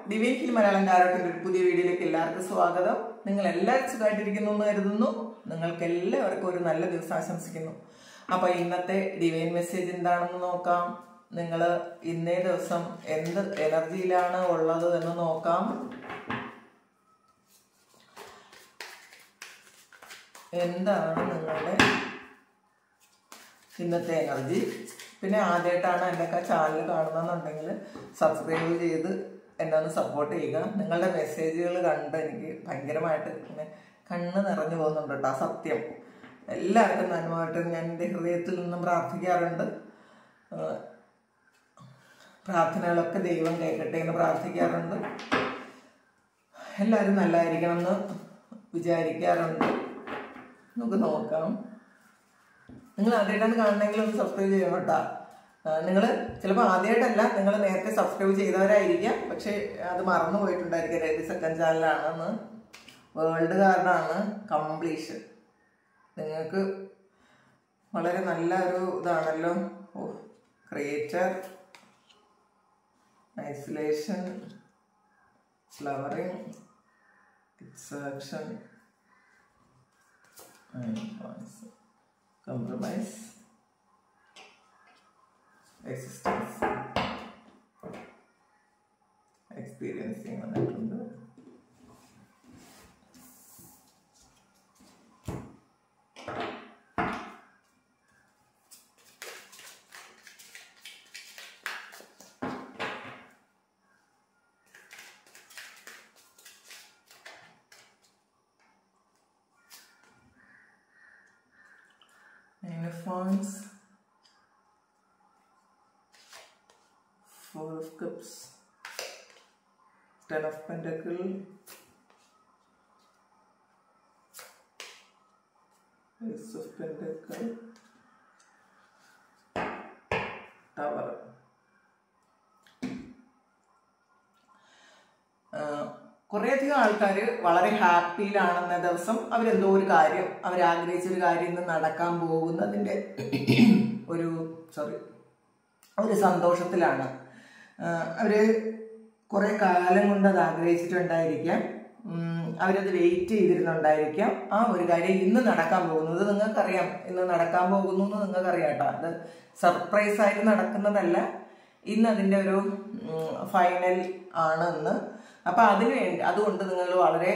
Divine hill Malayalam ടാരോട്ടിന്റെ ഒരു പുതിയ വീഡിയോയിലേക്ക് എല്ലാവർക്കും സ്വാഗതം. നിങ്ങൾ എല്ലാവരും സുഖമായിട്ടിരിക്കുന്നു എന്ന് കരുതുന്നു. നിങ്ങൾക്ക് എല്ലാവർക്കും ഒരു നല്ല ദിവസം ആശംസിക്കുന്നു. അപ്പൊ ഇന്നത്തെ ഡിവൈൻ മെസ്സേജ് എന്താണെന്ന് നോക്കാം. നിങ്ങൾ ഇന്നേ ദിവസം എന്ത് എനർജിയിലാണ് ഉള്ളത് എന്ന് നോക്കാം. എന്താണ് നിങ്ങളുടെ ഇന്നത്തെ എനർജി? പിന്നെ ആദ്യമായിട്ടാണ് എൻ്റെ ചാനൽ കാണുന്നതെന്നുണ്ടെങ്കിൽ സബ്സ്ക്രൈബ് ചെയ്ത് എന്നെ ഒന്ന് സപ്പോർട്ട് ചെയ്യുക. നിങ്ങളുടെ മെസ്സേജുകൾ കണ്ട് എനിക്ക് ഭയങ്കരമായിട്ട് ഇങ്ങനെ കണ്ണ് നിറഞ്ഞു പോകുന്നുണ്ട് കേട്ടോ. സത്യം എല്ലാവർക്കും നന്മയായിട്ട് ഞാൻ എൻ്റെ ഹൃദയത്തിൽ നിന്നും പ്രാർത്ഥിക്കാറുണ്ട്. പ്രാർത്ഥനകളൊക്കെ ദൈവം കേൾക്കട്ടെ എന്ന് പ്രാർത്ഥിക്കാറുണ്ട്. എല്ലാവരും നല്ലതായിരിക്കണം എന്ന് വിചാരിക്കാറുണ്ട്. നമുക്ക് നോക്കാം. നിങ്ങൾ ആദ്യമായിട്ടാണ് കാണണമെങ്കിൽ ഒന്ന് സബ്സ്ക്രൈബ് ചെയ്യണം കേട്ടോ. നിങ്ങൾ ചിലപ്പോൾ ആദ്യമായിട്ടല്ല, നിങ്ങൾ നേരത്തെ സബ്സ്ക്രൈബ് ചെയ്തവരായിരിക്കാം, പക്ഷേ അത് മറന്നു പോയിട്ടുണ്ടായിരിക്കും. ഇത് സെക്കൻഡ് ചാനലാണെന്ന്. വേൾഡ് കാർഡാണ് കംപ്ലീഷൻ. നിങ്ങൾക്ക് വളരെ നല്ല ഒരു ഇതാണല്ലോ. Creator, isolation, flowering, exaction, compromise, resistance, experiencing വന്നിട്ടുണ്ട്. Nine of Wands, Four of Cups, Ten of Pentacles, Ace of Pentacles, Tower. കുറേയധികം ആൾക്കാർ വളരെ ഹാപ്പിയിലാണെന്ന ദിവസം അവരെന്തോ ഒരു കാര്യം, അവരാഗ്രഹിച്ചൊരു കാര്യം ഇന്ന് നടക്കാൻ പോകുന്നതിൻ്റെ ഒരു സന്തോഷത്തിലാണ്. അവർ കുറേ കാലം കൊണ്ട് അത് ആഗ്രഹിച്ചിട്ടുണ്ടായിരിക്കാം. അവരത് വെയിറ്റ് ചെയ്തിരുന്നുണ്ടായിരിക്കാം. ആ ഒരു കാര്യം ഇന്ന് നടക്കാൻ പോകുന്നത് നിങ്ങൾക്കറിയാം. ഇന്ന് നടക്കാൻ പോകുന്നു എന്ന് നിങ്ങൾക്കറിയാം കേട്ടോ. അത് സർപ്രൈസായിട്ട് നടക്കുന്നതല്ല. ഇന്ന് അതിൻ്റെ ഒരു ഫൈനൽ ആണ് ഇന്ന്. അപ്പം അതുകൊണ്ട് നിങ്ങൾ വളരെ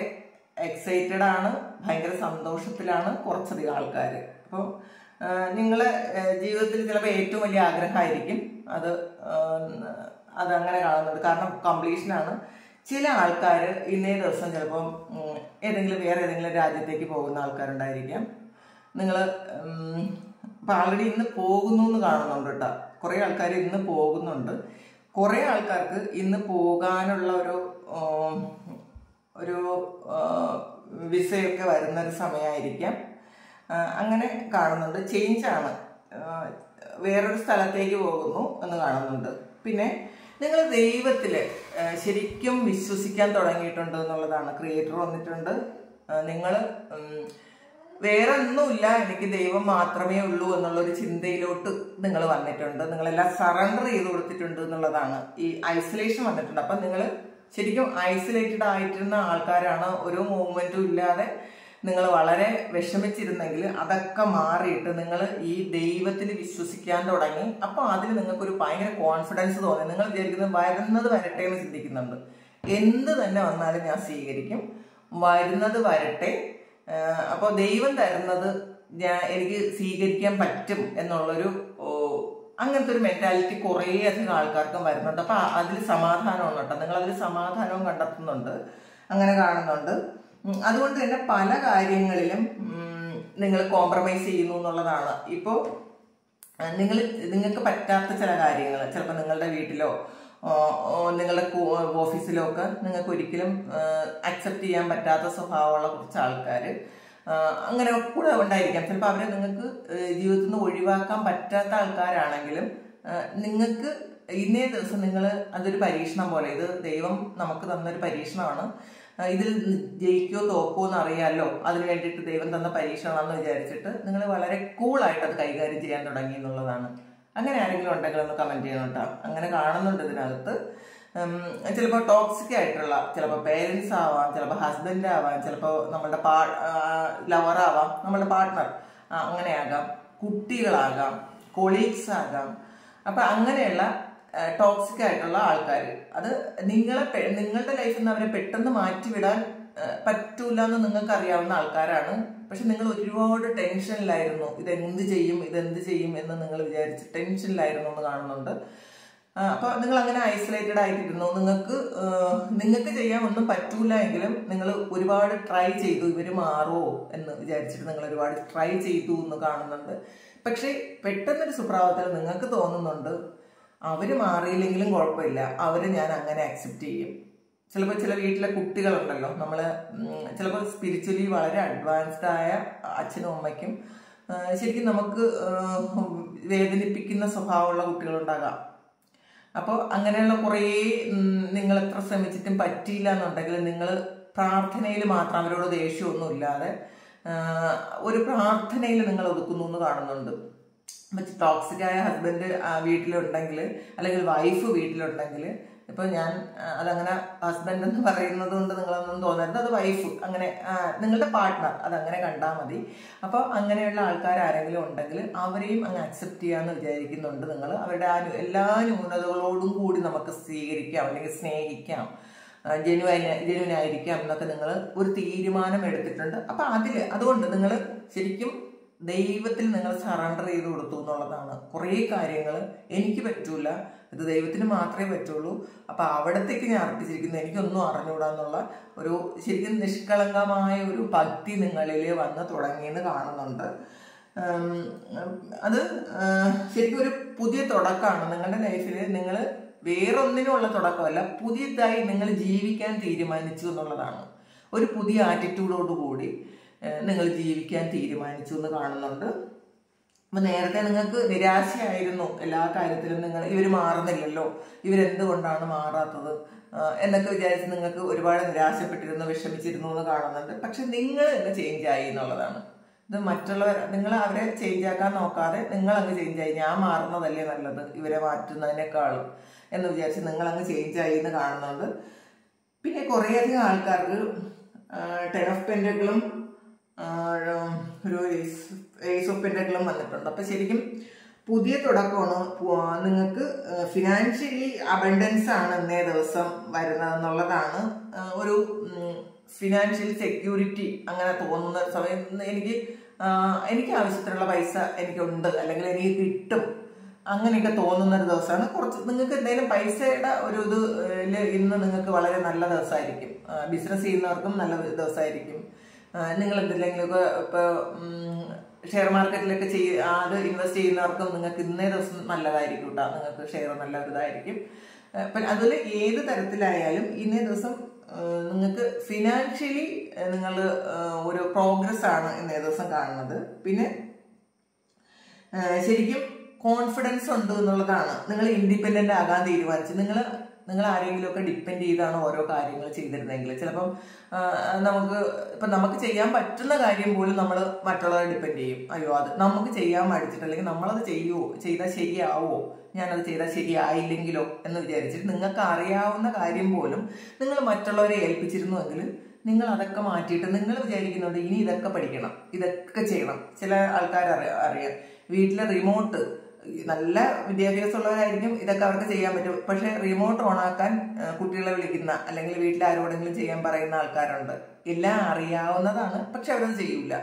എക്സൈറ്റഡ് ആണ്, ഭയങ്കര സന്തോഷത്തിലാണ് കുറച്ചധികം ആൾക്കാർ. അപ്പോൾ നിങ്ങളെ ജീവിതത്തിൽ ചിലപ്പോൾ ഏറ്റവും വലിയ ആഗ്രഹമായിരിക്കും അതങ്ങനെ കാണുന്നുണ്ട്. കാരണം കംപ്ലീഷനാണ്. ചില ആൾക്കാർ ഇന്നേ ദിവസം ചിലപ്പം വേറെ ഏതെങ്കിലും രാജ്യത്തേക്ക് പോകുന്ന ആൾക്കാരുണ്ടായിരിക്കാം. നിങ്ങൾ ഇപ്പം ആൾറെഡി ഇന്ന് പോകുന്നു എന്ന് കാണുന്നുണ്ട് കേട്ടോ. കുറേ ആൾക്കാർ ഇന്ന് പോകുന്നുണ്ട്. കുറേ ആൾക്കാർക്ക് ഇന്ന് പോകാനുള്ള ഒരു വിസയൊക്കെ വരുന്നൊരു സമയമായിരിക്കാം. അങ്ങനെ കാണുന്നുണ്ട്. ചേഞ്ചാണ്, വേറൊരു സ്ഥലത്തേക്ക് പോകുന്നു എന്ന് കാണുന്നുണ്ട്. പിന്നെ നിങ്ങൾ ദൈവത്തിൽ ശരിക്കും വിശ്വസിക്കാൻ തുടങ്ങിയിട്ടുണ്ട് എന്നുള്ളതാണ്. ക്രിയേറ്റർ വന്നിട്ടുണ്ട്. നിങ്ങൾ വേറെ ഒന്നുമില്ല, എനിക്ക് ദൈവം മാത്രമേ ഉള്ളൂ എന്നുള്ളൊരു ചിന്തയിലോട്ട് നിങ്ങൾ വന്നിട്ടുണ്ട്. നിങ്ങളെല്ലാം സറണ്ടർ ചെയ്ത് കൊടുത്തിട്ടുണ്ട് എന്നുള്ളതാണ്. ഈ ഐസൊലേഷൻ വന്നിട്ടുണ്ട്. അപ്പം നിങ്ങൾ ശരിക്കും ഐസൊലേറ്റഡ് ആയിട്ടിരുന്ന ആൾക്കാരാണ്. ഒരു മൂവ്മെന്റും ഇല്ലാതെ നിങ്ങൾ വളരെ വിഷമിച്ചിരുന്നെങ്കിൽ അതൊക്കെ മാറിയിട്ട് നിങ്ങൾ ഈ ദൈവത്തിൽ വിശ്വസിക്കാൻ തുടങ്ങി. അപ്പോൾ അതിൽ നിങ്ങൾക്കൊരു ഭയങ്കര കോൺഫിഡൻസ് തോന്നി. നിങ്ങൾ വിചാരിക്കുന്നത് വരുന്നത് വരട്ടെ എന്ന് ചിന്തിക്കുന്നുണ്ട്. എന്ത് തന്നെ വന്നാലും ഞാൻ സ്വീകരിക്കും, വരുന്നത് വരട്ടെ. അപ്പോൾ ദൈവം തരുന്നത് എനിക്ക് സ്വീകരിക്കാൻ പറ്റും എന്നുള്ളൊരു അങ്ങനത്തെ ഒരു മെന്റാലിറ്റി കുറേ അധികം ആൾക്കാർക്കും വരുന്നുണ്ട്. അപ്പം അതിൽ സമാധാനമാണ് കേട്ടോ. നിങ്ങളതിൽ സമാധാനവും കണ്ടെത്തുന്നുണ്ട്, അങ്ങനെ കാണുന്നുണ്ട്. അതുകൊണ്ട് തന്നെ പല കാര്യങ്ങളിലും നിങ്ങൾ കോംപ്രമൈസ് ചെയ്യുന്നു എന്നുള്ളതാണ്. ഇപ്പോൾ നിങ്ങൾക്ക് പറ്റാത്ത ചില കാര്യങ്ങൾ ചിലപ്പോൾ നിങ്ങളുടെ വീട്ടിലോ നിങ്ങളുടെ ഓഫീസിലോ ഒക്കെ നിങ്ങൾക്ക് ഒരിക്കലും അക്സെപ്റ്റ് ചെയ്യാൻ പറ്റാത്ത സ്വഭാവമുള്ള കുറച്ച് ആൾക്കാർ അങ്ങനെ കൂടെ ഉണ്ടായിരിക്കാം. ചിലപ്പോൾ അവരെ നിങ്ങൾക്ക് ജീവിതത്തിൽ നിന്ന് ഒഴിവാക്കാൻ പറ്റാത്ത ആൾക്കാരാണെങ്കിലും നിങ്ങൾക്ക് ഇന്നേ ദിവസം അതൊരു പരീക്ഷണം പോലെ, ഇത് ദൈവം നമുക്ക് തന്നൊരു പരീക്ഷണമാണ്. ഇതിൽ ജയിക്കോ തോക്കോ എന്ന് അറിയാമല്ലോ, അതിന് വേണ്ടിയിട്ട് ദൈവം തന്ന പരീക്ഷണമാണെന്ന് വിചാരിച്ചിട്ട് നിങ്ങൾ വളരെ കൂളായിട്ട് അത് കൈകാര്യം ചെയ്യാൻ തുടങ്ങി എന്നുള്ളതാണ്. അങ്ങനെ ആരെങ്കിലും ഉണ്ടെങ്കിൽ ഒന്ന് കമന്റ് ചെയ്യണം കേട്ടോ. അങ്ങനെ കാണുന്നുണ്ട് ഇതിനകത്ത്. ചിലപ്പോൾ ടോക്സിക് ആയിട്ടുള്ള ചിലപ്പോൾ പേരൻസ് ആവാം, ചിലപ്പോൾ ഹസ്ബൻഡ് ആവാം, ചിലപ്പോൾ നമ്മളുടെ ലവർ ആവാം, നമ്മളുടെ പാർട്ട്ണർ അങ്ങനെയാകാം, കുട്ടികളാകാം, കൊളീഗ്സ് ആകാം. അപ്പൊ അങ്ങനെയുള്ള ടോക്സിക് ആയിട്ടുള്ള ആൾക്കാർ, അത് നിങ്ങളുടെ ലൈഫിൽ നിന്ന് അവരെ പെട്ടെന്ന് മാറ്റിവിടാൻ പറ്റൂല എന്ന് നിങ്ങൾക്ക് അറിയാവുന്ന ആൾക്കാരാണ്. പക്ഷെ നിങ്ങൾ ഒരുപാട് ടെൻഷനിലായിരുന്നു, ഇതെന്ത് ചെയ്യും എന്ന് നിങ്ങൾ വിചാരിച്ച് ടെൻഷനിലായിരുന്നു എന്ന് കാണുന്നുണ്ട്. അപ്പൊ നിങ്ങൾ അങ്ങനെ ഐസൊലേറ്റഡ് ആയിട്ടിരുന്നു. നിങ്ങൾക്ക് ചെയ്യാൻ ഒന്നും പറ്റൂല എങ്കിലും നിങ്ങൾ ഒരുപാട് ട്രൈ ചെയ്തു, ഇവര് മാറുമോ എന്ന് വിചാരിച്ചിട്ട് നിങ്ങൾ ഒരുപാട് ട്രൈ ചെയ്തു എന്ന് കാണുന്നുണ്ട്. പക്ഷെ പെട്ടെന്നൊരു സുപ്രഭാതത്തിൽ നിങ്ങൾക്ക് തോന്നുന്നുണ്ട് അവര് മാറിയില്ലെങ്കിലും കുഴപ്പമില്ല, അവര് ഞാൻ അങ്ങനെ അക്സെപ്റ്റ് ചെയ്യും. ചിലപ്പോൾ ചില വീട്ടിലെ കുട്ടികളുണ്ടല്ലോ, ചിലപ്പോൾ സ്പിരിച്വലി വളരെ അഡ്വാൻസ്ഡ് ആയ അച്ഛനും അമ്മയ്ക്കും ശരിക്കും നമുക്ക് വേദനിപ്പിക്കുന്ന സ്വഭാവമുള്ള കുട്ടികളുണ്ടാകാം. അപ്പോൾ അങ്ങനെയുള്ള കുറേ നിങ്ങൾ എത്ര ശ്രമിച്ചിട്ടും പറ്റിയില്ല എന്നുണ്ടെങ്കിൽ നിങ്ങൾ പ്രാർത്ഥനയിൽ മാത്രം, അവരോട് ദേഷ്യമൊന്നും ഇല്ലാതെ ഒരു പ്രാർത്ഥനയിൽ നിങ്ങൾ ഒതുക്കുന്നു എന്ന് കാണുന്നുണ്ട്. ടോക്സിക് ആയ ഹസ്ബൻഡ് വീട്ടിലുണ്ടെങ്കിൽ അല്ലെങ്കിൽ വൈഫ് വീട്ടിലുണ്ടെങ്കിൽ, ഇപ്പൊ ഞാൻ അതങ്ങനെ ഹസ്ബൻഡ് എന്ന് പറയുന്നത് കൊണ്ട് നിങ്ങളൊന്നും തോന്നരുത്, അത് വൈഫ്, അങ്ങനെ നിങ്ങളുടെ പാർട്ട്ണർ അതങ്ങനെ കണ്ടാൽ മതി. അപ്പോൾ അങ്ങനെയുള്ള ആൾക്കാർ ആരെങ്കിലും ഉണ്ടെങ്കിൽ അവരെയും അങ്ങ് അക്സെപ്റ്റ് ചെയ്യാന്ന് വിചാരിക്കുന്നുണ്ട് നിങ്ങൾ. അവരുടെ എല്ലാ ന്യൂനതകളോടും കൂടി നമുക്ക് സ്വീകരിക്കാം അല്ലെങ്കിൽ സ്നേഹിക്കാം, ജെന്യുവൻ ആയിരിക്കാം എന്നൊക്കെ നിങ്ങൾ ഒരു തീരുമാനം എടുത്തിട്ടുണ്ട്. അപ്പൊ അതുകൊണ്ട് നിങ്ങൾ ശരിക്കും ദൈവത്തിൽ നിങ്ങൾ സറണ്ടർ ചെയ്ത് കൊടുത്തു എന്നുള്ളതാണ്. കുറേ കാര്യങ്ങൾ എനിക്ക് പറ്റൂല, ഇത് ദൈവത്തിന് മാത്രമേ പറ്റുള്ളൂ, അപ്പൊ അവിടത്തേക്ക് ഞാൻ അർപ്പിച്ചിരിക്കുന്നു, എനിക്കൊന്നും അറിഞ്ഞുകൂടാന്നുള്ള ഒരു ശരിക്കും നിഷ്കളങ്കമായ ഒരു ഭക്തി നിങ്ങളിൽ വന്ന് തുടങ്ങിയെന്ന് കാണുന്നുണ്ട്. അത് ശരിക്കും ഒരു പുതിയ തുടക്കമാണ് നിങ്ങളുടെ ലൈഫിൽ. നിങ്ങൾ വേറൊന്നിനുമുള്ള തുടക്കമല്ല, പുതിയതായി നിങ്ങൾ ജീവിക്കാൻ തീരുമാനിച്ചു എന്നുള്ളതാണ്. ഒരു പുതിയ ആറ്റിറ്റ്യൂഡോടുകൂടി നിങ്ങൾ ജീവിക്കാൻ തീരുമാനിച്ചു എന്ന് കാണുന്നുണ്ട്. അപ്പൊ നേരത്തെ നിങ്ങൾക്ക് നിരാശയായിരുന്നു എല്ലാ കാര്യത്തിലും, ഇവർ മാറുന്നില്ലല്ലോ, ഇവരെന്തുകൊണ്ടാണ് മാറാത്തത് എന്നൊക്കെ വിചാരിച്ച് നിങ്ങൾക്ക് ഒരുപാട് നിരാശപ്പെട്ടിരുന്നു, വിഷമിച്ചിരുന്നു എന്ന് കാണുന്നുണ്ട്. പക്ഷെ നിങ്ങൾ തന്നെ ചേഞ്ച് ആയി എന്നുള്ളതാണ്. ഇത് നിങ്ങൾ അവരെ ചേഞ്ച് ആക്കാൻ നോക്കാതെ നിങ്ങൾ അങ്ങ് ചേഞ്ച് ആയി. ഞാൻ മാറുന്നതല്ലേ നല്ലത് ഇവരെ മാറ്റുന്നതിനേക്കാളും എന്ന് വിചാരിച്ച് നിങ്ങൾ അങ്ങ് ചേഞ്ച് ആയി എന്ന് കാണുന്നുണ്ട്. പിന്നെ കുറേയധികം ആൾക്കാർക്ക് 10 of Pentacles ഒരു Ace of Pentacles വന്നിട്ടുണ്ട്. അപ്പൊ ശരിക്കും പുതിയ തുടക്കമാണ്. നിങ്ങൾക്ക് ഫിനാൻഷ്യലി അബണ്ടൻസ് ആണ് ഇന്നേ ദിവസം വരുന്നതെന്നുള്ളതാണ്. ഒരു ഫിനാൻഷ്യൽ സെക്യൂരിറ്റി അങ്ങനെ തോന്നുന്ന സമയം, എനിക്ക് ആവശ്യത്തിനുള്ള പൈസ എനിക്കുണ്ട് അല്ലെങ്കിൽ എനിക്ക് കിട്ടും അങ്ങനെയൊക്കെ തോന്നുന്ന ഒരു ദിവസമാണ്. നിങ്ങൾക്ക് എന്തെങ്കിലും പൈസയുടെ ഒരു ഇന്ന് നിങ്ങൾക്ക് വളരെ നല്ല ദിവസമായിരിക്കും. ബിസിനസ് ചെയ്യുന്നവർക്കും നല്ല ദിവസമായിരിക്കും. നിങ്ങൾ എന്തെങ്കിലുമൊക്കെ ഇപ്പൊ ഷെയർ മാർക്കറ്റിലൊക്കെ അത് ഇൻവെസ്റ്റ് ചെയ്യുന്നവർക്കും നിങ്ങൾക്ക് ഇന്നേ ദിവസം നല്ലതായിരിക്കും കേട്ടോ. നിങ്ങൾക്ക് ഷെയർ നല്ല ഇതായിരിക്കും. അതിൽ ഏത് തരത്തിലായാലും ഇന്നേ ദിവസം നിങ്ങൾക്ക് ഫിനാൻഷ്യലി നിങ്ങൾ ഒരു പ്രോഗ്രസ് ആണ് ഇന്നേ ദിവസം കാണുന്നത്. പിന്നെ ശരിക്കും കോൺഫിഡൻസ് ഉണ്ട് എന്നുള്ളതാണ്. നിങ്ങൾ ഇൻഡിപെൻഡന്റ് ആകാൻ തീരുമാനിച്ചു. നിങ്ങൾ ആരെങ്കിലുമൊക്കെ ഡിപ്പെൻഡ് ചെയ്താണ് ഓരോ കാര്യങ്ങൾ ചെയ്തിരുന്നെങ്കിൽ ചിലപ്പം നമുക്ക് ചെയ്യാൻ പറ്റുന്ന കാര്യം പോലും നമ്മൾ മറ്റുള്ളവരെ ഡിപ്പെൻഡ് ചെയ്യും. അയ്യോ അത് നമുക്ക് ചെയ്യാൻ മടിച്ചിട്ട്, അല്ലെങ്കിൽ നമ്മളത് ചെയ്താൽ ശരിയാവോ, ഞാനത് ചെയ്താൽ ശരിയായില്ലെങ്കിലോ എന്ന് വിചാരിച്ചിട്ട് നിങ്ങൾക്ക് അറിയാവുന്ന കാര്യം പോലും നിങ്ങൾ മറ്റുള്ളവരെ ഏൽപ്പിച്ചിരുന്നുവെങ്കിൽ നിങ്ങൾ അതൊക്കെ മാറ്റിയിട്ട് നിങ്ങൾ വിചാരിക്കുന്നുണ്ട് ഇനി ഇതൊക്കെ പഠിക്കണം, ഇതൊക്കെ ചെയ്യണം. ചില ആൾക്കാർ അറിയാം, വീട്ടിലെ റിമോട്ട് നല്ല വിദ്യാഭ്യാസമുള്ളവരായിരിക്കും, ഇതൊക്കെ അവർക്ക് ചെയ്യാൻ പറ്റും. പക്ഷെ റിമോട്ട് ഓണാക്കാൻ കുട്ടികളെ വിളിക്കുന്ന അല്ലെങ്കിൽ വീട്ടിൽ ആരോടെങ്കിലും ചെയ്യാൻ പറയുന്ന ആൾക്കാരുണ്ട്. എല്ലാം അറിയാവുന്നതാണ്, പക്ഷെ അവരത് ചെയ്യൂല.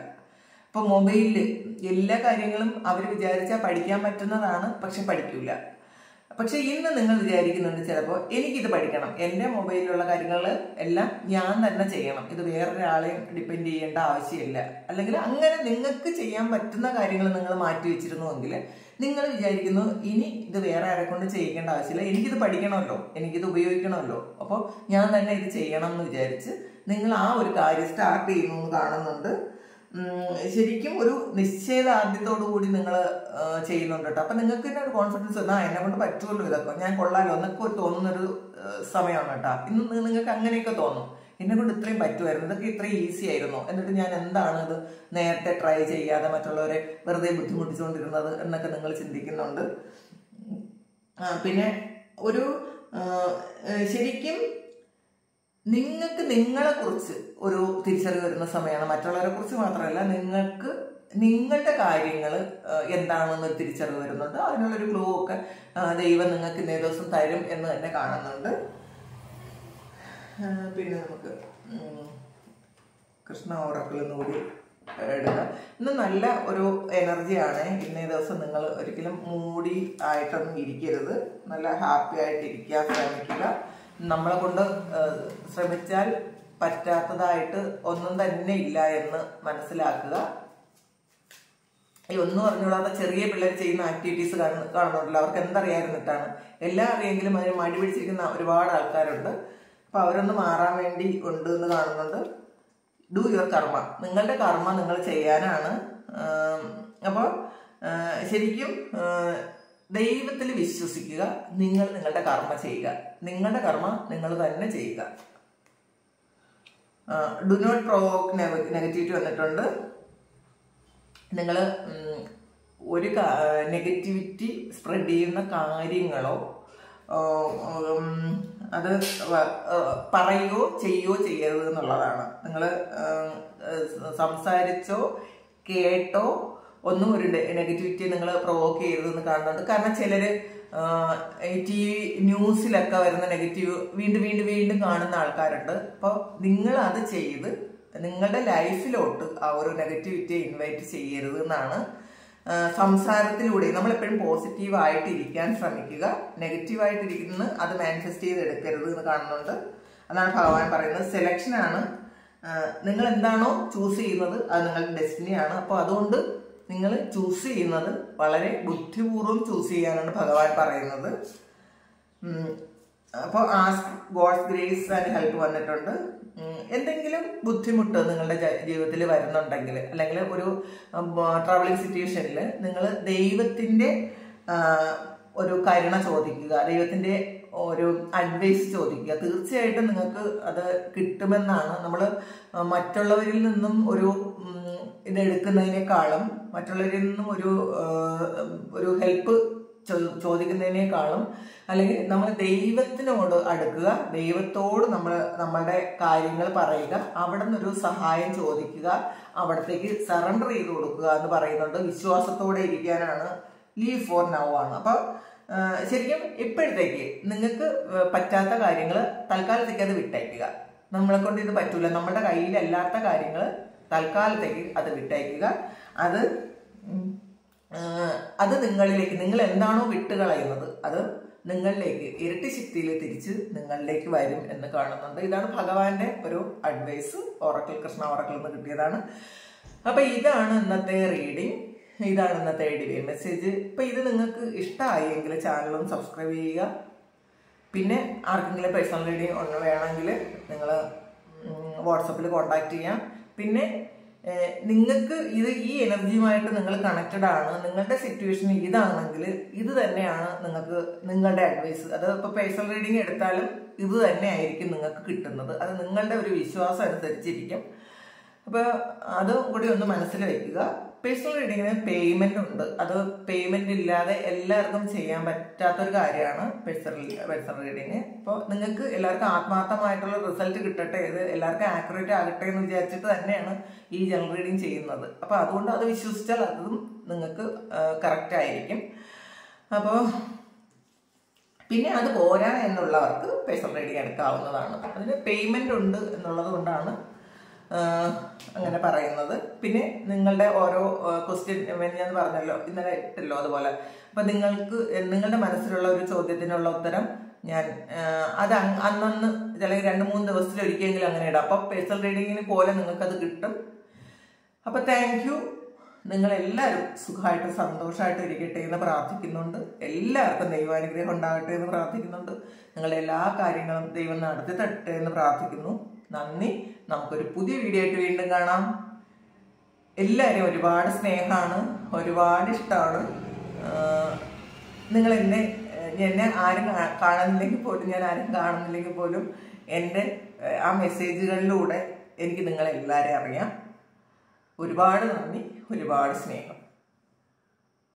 ഇപ്പൊ മൊബൈലില് എല്ലാ കാര്യങ്ങളും അവർ വിചാരിച്ചാൽ പഠിക്കാൻ പറ്റുന്നതാണ്, പക്ഷെ പഠിക്കൂല. പക്ഷെ ഇന്ന് നിങ്ങൾ വിചാരിക്കുന്നുണ്ട് ചിലപ്പോൾ എനിക്കിത് പഠിക്കണം, എൻ്റെ മൊബൈലിലുള്ള കാര്യങ്ങൾ എല്ലാം ഞാൻ തന്നെ ചെയ്യണം, ഇത് വേറൊരാളെയും ഡിപ്പെൻഡ് ചെയ്യേണ്ട ആവശ്യമില്ല. അല്ലെങ്കിൽ അങ്ങനെ നിങ്ങൾക്ക് ചെയ്യാൻ പറ്റുന്ന കാര്യങ്ങൾ നിങ്ങൾ മാറ്റി വെച്ചിരുന്നുവെങ്കിൽ നിങ്ങൾ വിചാരിക്കുന്നു ഇനി ഇത് വേറെ ആരെ കൊണ്ട് ചെയ്യിക്കേണ്ട ആവശ്യമില്ല, എനിക്കിത് പഠിക്കണമല്ലോ, എനിക്കിത് ഉപയോഗിക്കണമല്ലോ, അപ്പോൾ ഞാൻ തന്നെ ഇത് ചെയ്യണം എന്ന് വിചാരിച്ച് നിങ്ങൾ ആ ഒരു കാര്യം സ്റ്റാർട്ട് ചെയ്യുന്നു എന്ന് കാണുന്നുണ്ട്. ശരിക്കും ഒരു നിശ്ചയദാർഢ്യത്തോടു കൂടി നിങ്ങൾ ചെയ്യുന്നുണ്ട് കേട്ടോ. അപ്പൊ നിങ്ങൾക്ക് തന്നെ ഒരു കോൺഫിഡൻസ് വന്നാൽ എന്നെ കൊണ്ട് പറ്റുമല്ലോ, ഇതൊക്കെ ഞാൻ കൊള്ളാലോ എന്നൊക്കെ തോന്നുന്നൊരു സമയമാണ് കേട്ടോ. ഇന്ന് നിങ്ങൾക്ക് അങ്ങനെയൊക്കെ തോന്നും, എന്നെ കൊണ്ട് ഇത്രയും പറ്റുമായിരുന്നു, ഇതൊക്കെ ഇത്രയും ഈസി ആയിരുന്നു, എന്നിട്ട് ഞാൻ എന്താണ് ഇത് നേരത്തെ ട്രൈ ചെയ്യാതെ മറ്റുള്ളവരെ വെറുതെ ബുദ്ധിമുട്ടിച്ചുകൊണ്ടിരുന്നത് എന്നൊക്കെ നിങ്ങൾ ചിന്തിക്കുന്നുണ്ട്. പിന്നെ ഒരു ശരിക്കും നിങ്ങൾക്ക് നിങ്ങളെക്കുറിച്ച് ഒരു തിരിച്ചറിവ് വരുന്ന സമയമാണ്. മറ്റുള്ളവരെ കുറിച്ച് മാത്രമല്ല, നിങ്ങൾക്ക് നിങ്ങളുടെ കാര്യങ്ങൾ എന്താണെന്ന് തിരിച്ചറിവ് വരുന്നുണ്ട്. അതിനുള്ളൊരു ക്ലൂ ഒക്കെ ദൈവം നിങ്ങൾക്ക് ഇന്നേ ദിവസം തരും എന്ന് തന്നെ കാണുന്നുണ്ട്. പിന്നെ നമുക്ക് കൃഷ്ണ ഓറക്കിൾ കൂടി എടുക്കുക. ഇന്ന് നല്ല ഒരു എനർജിയാണ്. ഇന്നേ ദിവസം നിങ്ങൾ ഒരിക്കലും മൂടി ആയിട്ടൊന്നും ഇരിക്കരുത്. നല്ല ഹാപ്പി ആയിട്ട് ഇരിക്കാൻ ശ്രമിക്കുക. നമ്മളെ കൊണ്ട് ശ്രമിച്ചാൽ പറ്റാത്തതായിട്ട് ഒന്നും തന്നെ ഇല്ല എന്ന് മനസ്സിലാക്കുക. ഈ ഒന്നും അറിഞ്ഞുകൂടാത്ത ചെറിയ പിള്ളേർ ചെയ്യുന്ന ആക്ടിവിറ്റീസ് കാണുന്നുണ്ടല്ലോ, അവർക്ക് എന്തറിയാതിരുന്നിട്ടാണ്. എല്ലാം അറിയെങ്കിലും അതിന് മടി പിടിച്ചിരിക്കുന്ന ഒരുപാട് ആൾക്കാരുണ്ട്. അപ്പൊ അവരൊന്ന് മാറാൻ വേണ്ടി ഉണ്ട് എന്ന് കാണുന്നുണ്ട്. ഡു യുവർ കർമ്മ, നിങ്ങളുടെ കർമ്മ നിങ്ങൾ ചെയ്യാനാണ്. അപ്പോൾ ശരിക്കും ദൈവത്തിൽ വിശ്വസിക്കുക. നിങ്ങൾ നിങ്ങളുടെ കർമ്മ ചെയ്യുക. നിങ്ങളുടെ കർമ്മ നിങ്ങൾ തന്നെ ചെയ്യുക. ഡു നോട്ട് പ്രൊവോക്ക് നെഗറ്റിവിറ്റി വന്നിട്ടുണ്ട്. നിങ്ങൾ ഒരു നെഗറ്റിവിറ്റി സ്പ്രെഡ് ചെയ്യുന്ന കാര്യങ്ങളോ അത് പറയുകയോ ചെയ്യുകയോ ചെയ്യരുത് എന്നുള്ളതാണ്. നിങ്ങൾ സംസാരിച്ചോ കേട്ടോ ഒന്നും ഒരു നെഗറ്റിവിറ്റി നിങ്ങൾ പ്രൊവോക്ക് ചെയ്യരുതെന്ന് കാണുന്നുണ്ട്. കാരണം ചിലർ ഈ TV ന്യൂസിലൊക്കെ വരുന്ന നെഗറ്റീവ് വീണ്ടും വീണ്ടും വീണ്ടും കാണുന്ന ആൾക്കാരുണ്ട്. അപ്പോൾ നിങ്ങൾ അത് ചെയ്ത് നിങ്ങളുടെ ലൈഫിലോട്ട് ആ ഒരു നെഗറ്റിവിറ്റിയെ ഇൻവൈറ്റ് ചെയ്യരുത് എന്നാണ്. സംസാരത്തിലൂടെ നമ്മളെപ്പോഴും പോസിറ്റീവായിട്ട് ഇരിക്കാൻ ശ്രമിക്കുക. നെഗറ്റീവായിട്ടിരിക്കുന്നത് അത് മാനിഫെസ്റ്റ് ചെയ്തെടുക്കരുത് എന്ന് കാണുന്നുണ്ട്. അതാണ് ഭഗവാൻ പറയുന്നത്. സെലക്ഷനാണ്. നിങ്ങൾ എന്താണോ ചൂസ് ചെയ്യുന്നത് അത് നിങ്ങളുടെ ഡെസ്റ്റിനിയാണ്. അപ്പോൾ അതുകൊണ്ട് നിങ്ങൾ ചൂസ് ചെയ്യുന്നത് വളരെ ബുദ്ധിപൂർവ്വം ചൂസ് ചെയ്യാനാണ് ഭഗവാൻ പറയുന്നത്. അപ്പോൾ ask God's grace and help വന്നിട്ടുണ്ട്. എന്തെങ്കിലും ബുദ്ധിമുട്ട് നിങ്ങളുടെ ജീവിതത്തിൽ വരുന്നുണ്ടെങ്കിൽ, അല്ലെങ്കിൽ ഒരു ട്രാവലിംഗ് സിറ്റുവേഷനിൽ നിങ്ങൾ ദൈവത്തിൻ്റെ ഒരു കരുണ ചോദിക്കുക, ദൈവത്തിൻ്റെ ഒരു അഡ്വൈസ് ചോദിക്കുക. തീർച്ചയായിട്ടും നിങ്ങൾക്ക് അത് കിട്ടുമെന്നാണ്. നമ്മൾ മറ്റുള്ളവരിൽ നിന്നും ഒരു ഇതെടുക്കുന്നതിനേക്കാളും, മറ്റുള്ളവരിൽ നിന്നും ഒരു ഹെൽപ്പ് ചോദിക്കുന്നതിനേക്കാളും, അല്ലെങ്കിൽ നമ്മൾ ദൈവത്തിനോട് അടുക്കുക, ദൈവത്തോട് നമ്മളുടെ കാര്യങ്ങൾ പറയുക, അവിടെ നിന്നൊരു സഹായം ചോദിക്കുക, അവിടത്തേക്ക് സറണ്ടർ ചെയ്ത് കൊടുക്കുക എന്ന് പറയുന്നുണ്ട്. വിശ്വാസത്തോടെ ഇരിക്കാനാണ്. ലീവ് ഫോർ നൗ ആണ്. അപ്പോൾ ശരിക്കും ഇപ്പോഴത്തേക്ക് നിങ്ങൾക്ക് പറ്റാത്ത കാര്യങ്ങൾ തൽക്കാലത്തേക്ക് അത് വിട്ടയക്കുക. നമ്മളെ കൊണ്ട് ഇത് പറ്റൂല, നമ്മുടെ കയ്യിലല്ലാത്ത കാര്യങ്ങൾ തൽക്കാലത്തേക്ക് അത് വിട്ടയക്കുക. അത് നിങ്ങളിലേക്ക്, നിങ്ങൾ എന്താണോ വിട്ടുകളയുന്നത് അത് നിങ്ങളിലേക്ക് ഇരട്ടി ശക്തിയിൽ തിരിച്ച് നിങ്ങളിലേക്ക് വരും എന്ന് കാണുന്നുണ്ട്. ഇതാണ് ഭഗവാന്റെ ഒരു അഡ്വൈസ്. ഓറക്കിൾ, കൃഷ്ണ ഓറക്കിൾ നിന്ന് കിട്ടിയതാണ്. അപ്പൊ ഇതാണ് ഇന്നത്തെ റീഡിങ്, ഇതാണ് ഇന്നത്തെ ഡിവൈൻ മെസ്സേജ്. ഇപ്പൊ ഇത് നിങ്ങൾക്ക് ഇഷ്ടമായി എങ്കിൽ ചാനലൊന്ന് സബ്സ്ക്രൈബ് ചെയ്യുക. പിന്നെ ആർക്കെങ്കിലും പേഴ്സണൽ റീഡിങ് ഒന്ന് വേണമെങ്കിൽ നിങ്ങൾ വാട്സപ്പിൽ കോൺടാക്ട് ചെയ്യാം. പിന്നെ നിങ്ങൾക്ക് ഈ എനർജിയുമായിട്ട് നിങ്ങൾ കണക്റ്റഡ് ആണ്, നിങ്ങളുടെ സിറ്റുവേഷൻ ഇതാണെങ്കിൽ ഇത് തന്നെയാണ് നിങ്ങൾക്ക് നിങ്ങളുടെ അഡ്വൈസ്. അത് ഇപ്പോൾ പേഴ്സണൽ റീഡിങ് എടുത്താലും ഇത് തന്നെ ആയിരിക്കും നിങ്ങൾക്ക് കിട്ടുന്നത്. അത് നിങ്ങളുടെ ഒരു വിശ്വാസം അനുസരിച്ചിരിക്കും. അപ്പോൾ അതും കൂടി ഒന്ന് മനസ്സിൽ വെക്കുക. പേഴ്സണൽ റീഡിങ്ങിന് പേയ്മെന്റ് ഉണ്ട്. അത് പേയ്മെന്റ് ഇല്ലാതെ എല്ലാവർക്കും ചെയ്യാൻ പറ്റാത്തൊരു കാര്യമാണ് പേഴ്സണൽ റീഡിങ്. അപ്പോൾ നിങ്ങൾക്ക് എല്ലാവർക്കും ആത്മാർത്ഥമായിട്ടുള്ള റിസൾട്ട് കിട്ടട്ടെ, ഇത് എല്ലാവർക്കും ആക്യുറേറ്റ് ആകട്ടെ എന്ന് വിചാരിച്ചിട്ട് തന്നെയാണ് ഈ ജനറൽ റീഡിങ് ചെയ്യുന്നത്. അപ്പോൾ അതുകൊണ്ട് അത് വിശ്വസിച്ചാൽ അതും നിങ്ങൾക്ക് കറക്റ്റ് ആയിരിക്കും. അപ്പോൾ പിന്നെ അത് പോരാ എന്നുള്ളവർക്ക് പേഴ്സണൽ റീഡിങ് എടുക്കാവുന്നതാണ്. അതിന് പേയ്മെന്റ് ഉണ്ട് എന്നുള്ളത് കൊണ്ടാണ് അങ്ങനെ പറയുന്നത്. പിന്നെ നിങ്ങളുടെ ഓരോ ക്വസ്റ്റ്യൻ ഞാൻ പറഞ്ഞല്ലോ, ഇന്നലെ ഇട്ടല്ലോ അതുപോലെ. അപ്പൊ നിങ്ങൾക്ക് നിങ്ങളുടെ മനസ്സിലുള്ള ഒരു ചോദ്യത്തിനുള്ള ഉത്തരം ഞാൻ അത് അന്നന്ന് ചിലപ്പോൾ 2-3 ദിവസത്തിൽ ഒരിക്കലെങ്കിലും അങ്ങനെ ഇടാം. അപ്പൊ പേഴ്സണൽ റീഡിങ്ങിന് പോലെ നിങ്ങൾക്കത് കിട്ടും. അപ്പൊ താങ്ക് യു. നിങ്ങളെല്ലാവരും സുഖമായിട്ട് സന്തോഷമായിട്ട് ഇരിക്കട്ടെ എന്ന് പ്രാർത്ഥിക്കുന്നുണ്ട്. എല്ലാവർക്കും ദൈവാനുഗ്രഹം ഉണ്ടാകട്ടെ എന്ന് പ്രാർത്ഥിക്കുന്നുണ്ട്. നിങ്ങളുടെ എല്ലാ കാര്യങ്ങളും ദൈവം നടത്തി തരട്ടെ എന്ന് പ്രാർത്ഥിക്കുന്നു. നന്ദി. നമുക്കൊരു പുതിയ വീഡിയോ ആയിട്ട് വീണ്ടും കാണാം. എല്ലാവരും ഒരുപാട് സ്നേഹമാണ്, ഒരുപാട് ഇഷ്ടമാണ്. നിങ്ങൾ എന്നെ ആരും കാണുന്നില്ലെങ്കിൽ പോലും, ഞാൻ ആരും കാണുന്നില്ലെങ്കിൽ പോലും എൻ്റെ ആ മെസ്സേജുകളിലൂടെ എനിക്ക് നിങ്ങളെല്ലാവരെയും അറിയാം. ഒരുപാട് നന്ദി, ഒരുപാട് സ്നേഹം.